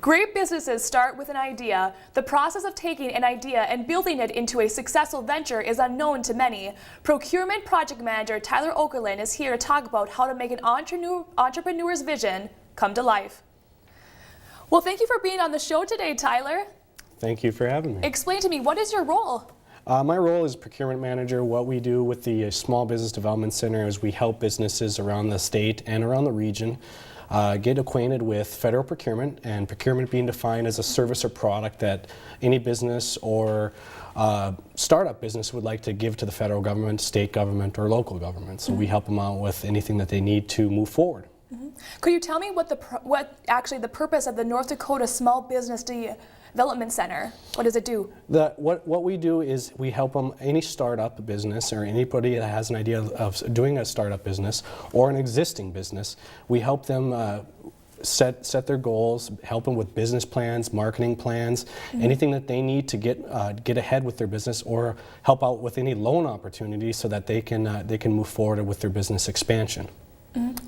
Great businesses start with an idea. The process of taking an idea and building it into a successful venture is unknown to many. Procurement Project Manager Tyler Okerlund is here to talk about how to make an entrepreneur's vision come to life. Well, thank you for being on the show today, Tyler. Thank you for having me. Explain to me, what is your role? My role is Procurement Manager. What we do with the Small Business Development Center is we help businesses around the state and around the region get acquainted with federal procurement, and procurement being defined as a service or product that any business or startup business would like to give to the federal government, state government, or local government. So we help them out with anything that they need to move forward. Could you tell me what actually the purpose of the North Dakota Small Business Development Center? What does it do? What we do is we help them, any startup business or anybody that has an idea of doing a startup business or an existing business, we help them set their goals, help them with business plans, marketing plans, anything that they need to get ahead with their business, or help out with any loan opportunities so that they can move forward with their business expansion.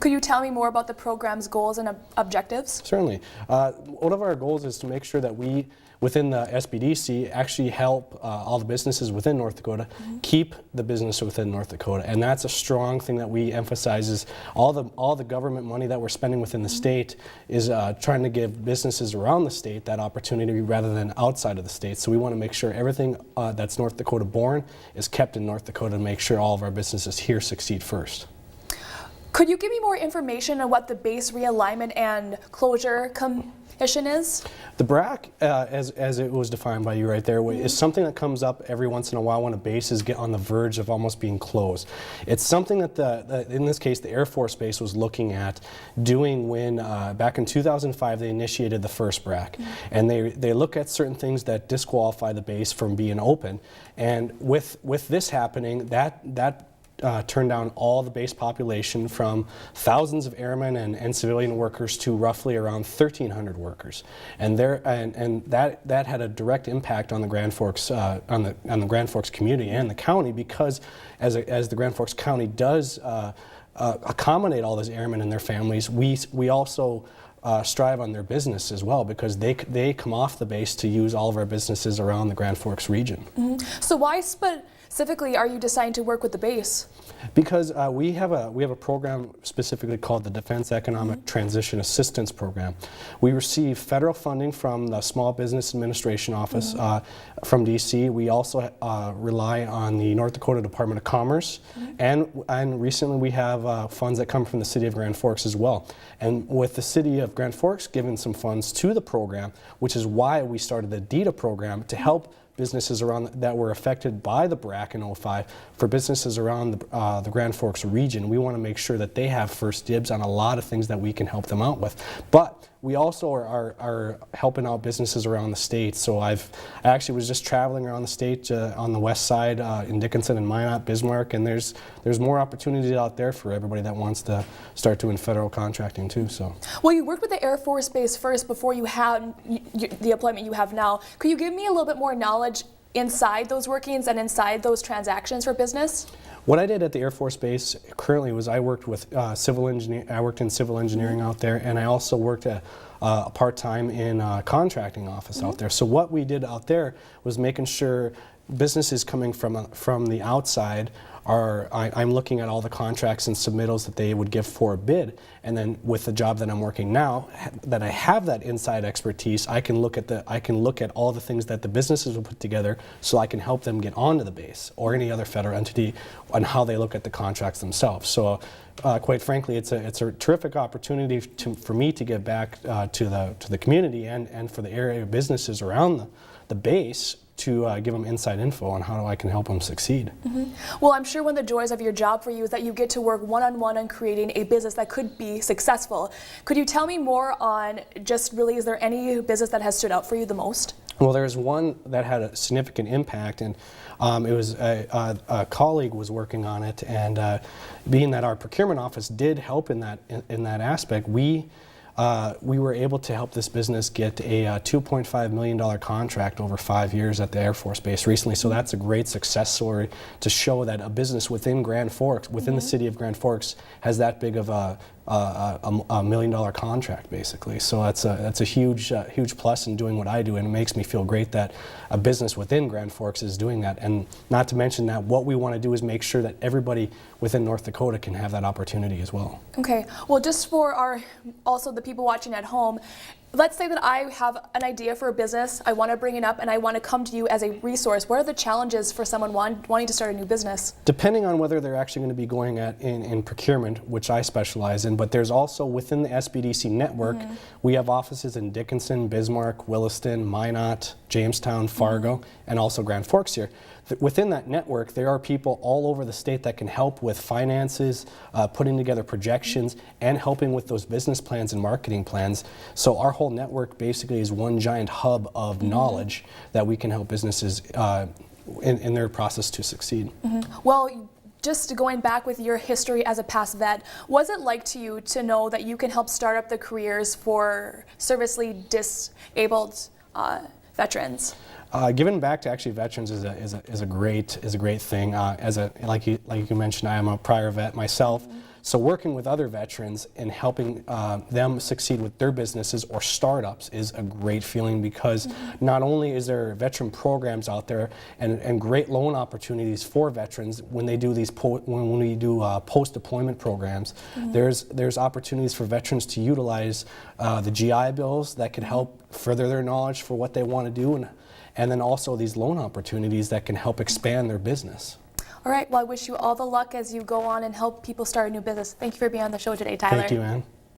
Could you tell me more about the program's goals and objectives? Certainly. One of our goals is to make sure that we, within the SBDC, actually help all the businesses within North Dakota keep the business within North Dakota. And that's a strong thing that we emphasize, is all the government money that we're spending within the state is trying to give businesses around the state that opportunity rather than outside of the state. So we want to make sure everything that's North Dakota born is kept in North Dakota, and make sure all of our businesses here succeed first. Could you give me more information on what the base realignment and closure commission is? The BRAC, as it was defined by you right there, is something that comes up every once in a while when a base is on the verge of almost being closed. It's something that, in this case, the Air Force Base was looking at doing when, back in 2005, they initiated the first BRAC. And they look at certain things that disqualify the base from being open. And with this happening, that turned down all the base population from thousands of airmen and civilian workers to roughly around 1,300 workers, and that had a direct impact on the Grand Forks on the Grand Forks community and the county, because as the Grand Forks County does accommodate all those airmen and their families, we also strive on their business as well, because they come off the base to use all of our businesses around the Grand Forks region. So why specifically are you deciding to work with the base? Because we have a program specifically called the Defense Economic Transition Assistance Program. We receive federal funding from the Small Business Administration Office from DC. We also rely on the North Dakota Department of Commerce, and recently we have funds that come from the City of Grand Forks as well. And with the City of Grand Forks giving some funds to the program, which is why we started the DETA program, to help businesses around that were affected by the BRAC in '05. For businesses around the Grand Forks region, we want to make sure that they have first dibs on a lot of things that we can help them out with. But we also are helping out businesses around the state. So I actually was just traveling around the state on the west side in Dickinson and Minot, Bismarck, and there's more opportunities out there for everybody that wants to start doing federal contracting too. So. Well, you worked with the Air Force Base first before you had the employment you have now. Could you give me a little bit more knowledge inside those workings and inside those transactions for business? What I did at the Air Force Base currently was I worked with civil engineering. I worked in civil engineering out there, and I also worked part-time in a contracting office out there. So what we did out there was making sure businesses coming from the outside I'm looking at all the contracts and submittals that they would give for a bid, and then with the job that I'm working now, that I have that inside expertise, I can look at all the things that the businesses will put together, so I can help them get onto the base or any other federal entity on how they look at the contracts themselves. So quite frankly, it's a terrific opportunity for me to give back to the community and for the area businesses around the base, to give them inside info on how I can help them succeed. Well, I'm sure one of the joys of your job for you is that you get to work one-on-one on creating a business that could be successful. Could you tell me more on just really, is there any business that has stood out for you the most? Well, there's one that had a significant impact, and it was a colleague was working on it, and being that our procurement office did help in that aspect, we were able to help this business get a $2.5 million contract over 5 years at the Air Force Base recently. So that's a great success story to show that a business within Grand Forks, within the city of Grand Forks, has that big of a $1 million contract, basically. So that's a huge plus in doing what I do, and it makes me feel great that a business within Grand Forks is doing that. And not to mention that what we want to do is make sure that everybody within North Dakota can have that opportunity as well. Okay, well, just for also the people watching at home, let's say that I have an idea for a business, I want to bring it up, and I want to come to you as a resource. What are the challenges for someone wanting to start a new business? Depending on whether they're actually going to be going in procurement, which I specialize in, but there's also within the SBDC network, we have offices in Dickinson, Bismarck, Williston, Minot, Jamestown, Fargo, and also Grand Forks here. Within that network, there are people all over the state that can help with finances, putting together projections, and helping with those business plans and marketing plans. So our whole network basically is one giant hub of knowledge that we can help businesses in their process to succeed. Well, just going back with your history as a past vet, was it like to you to know that you can help start up the careers for servicely disabled veterans? Giving back to actually veterans is a great thing. Like you mentioned, I am a prior vet myself. So working with other veterans and helping them succeed with their businesses or startups is a great feeling, because not only is there veteran programs out there and great loan opportunities for veterans when they do these when we do post-deployment programs, there's opportunities for veterans to utilize the GI Bills that can help further their knowledge for what they want to do, and then also these loan opportunities that can help expand their business. All right, well, I wish you all the luck as you go on and help people start a new business. Thank you for being on the show today, Tyler. Thank you, Ann.